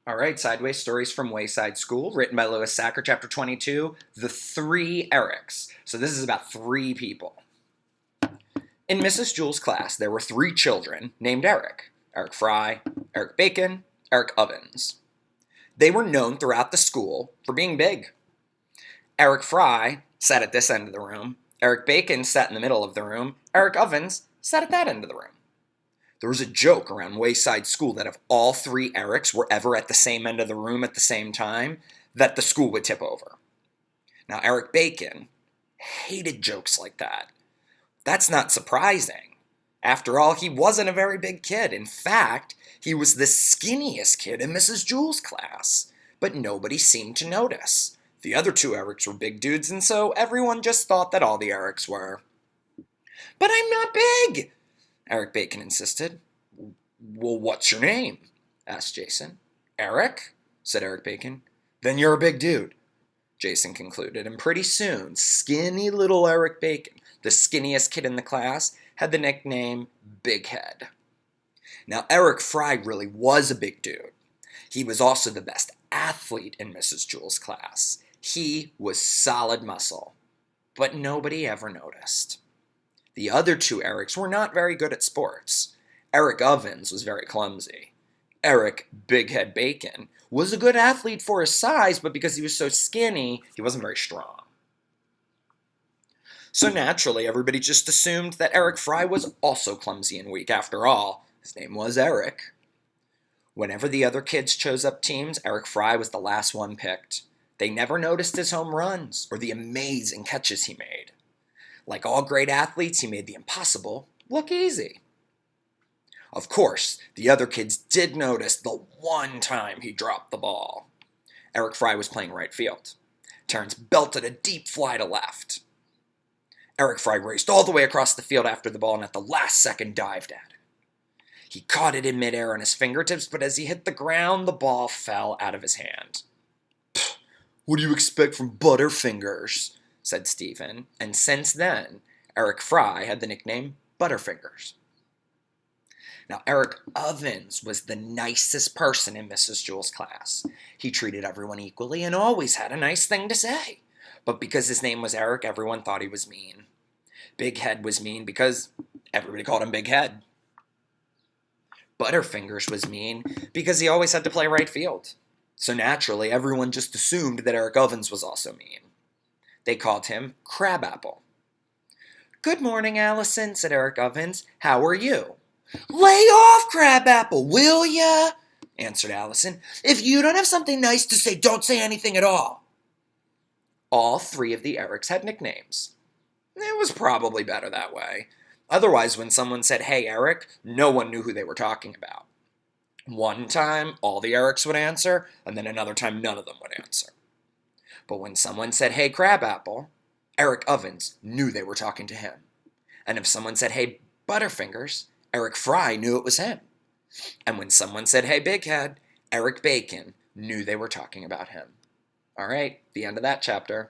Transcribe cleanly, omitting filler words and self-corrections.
All right, Sideways Stories from Wayside School, written by Louis Sachar, Chapter 22, The Three Erics. So this is about three people. In Mrs. Jewell's class, there were three children named Eric. Eric Fry, Eric Bacon, Eric Ovens. They were known throughout the school for being big. Eric Fry sat at this end of the room. Eric Bacon sat in the middle of the room. Eric Ovens sat at that end of the room. There was a joke around Wayside School that if all three Erics were ever at the same end of the room at the same time, that the school would tip over. Now, Eric Bacon hated jokes like that. That's not surprising. After all, he wasn't a very big kid. In fact, he was the skinniest kid in Mrs. Jewell's class. But nobody seemed to notice. The other two Erics were big dudes, and so everyone just thought that all the Erics were. "But I'm not big!" Eric Bacon insisted. "Well, what's your name?" asked Jason. "Eric," said Eric Bacon. "Then you're a big dude," Jason concluded, and pretty soon, skinny little Eric Bacon, the skinniest kid in the class, had the nickname Big Head. Now, Eric Fry really was a big dude. He was also the best athlete in Mrs. Jewell's class. He was solid muscle, but nobody ever noticed. The other two Erics were not very good at sports. Eric Ovens was very clumsy. Eric Big Head Bacon was a good athlete for his size, but because he was so skinny, he wasn't very strong. So naturally, everybody just assumed that Eric Fry was also clumsy and weak. After all, his name was Eric. Whenever the other kids chose up teams, Eric Fry was the last one picked. They never noticed his home runs or the amazing catches he made. Like all great athletes, he made the impossible look easy. Of course, the other kids did notice the one time he dropped the ball. Eric Fry was playing right field. Terrence belted a deep fly to left. Eric Fry raced all the way across the field after the ball and at the last second dived at it. He caught it in midair on his fingertips, but as he hit the ground, the ball fell out of his hand. "What do you expect from Butterfingers?" said Stephen, and since then, Eric Fry had the nickname Butterfingers. Now, Eric Ovens was the nicest person in Mrs. Jewell's class. He treated everyone equally and always had a nice thing to say. But because his name was Eric, everyone thought he was mean. Big Head was mean because everybody called him Big Head. Butterfingers was mean because he always had to play right field. So naturally, everyone just assumed that Eric Ovens was also mean. They called him Crabapple. "Good morning, Allison," said Eric Ovens. "How are you?" "Lay off, Crabapple, will ya?" answered Allison. "If you don't have something nice to say, don't say anything at all." All three of the Erics had nicknames. It was probably better that way. Otherwise, when someone said, "Hey, Eric," no one knew who they were talking about. One time, all the Erics would answer, and then another time, none of them would answer. But when someone said, "Hey, Crabapple," Eric Ovens knew they were talking to him. And if someone said, "Hey, Butterfingers," Eric Fry knew it was him. And when someone said, "Hey, Big Head," Eric Bacon knew they were talking about him. All right, the end of that chapter.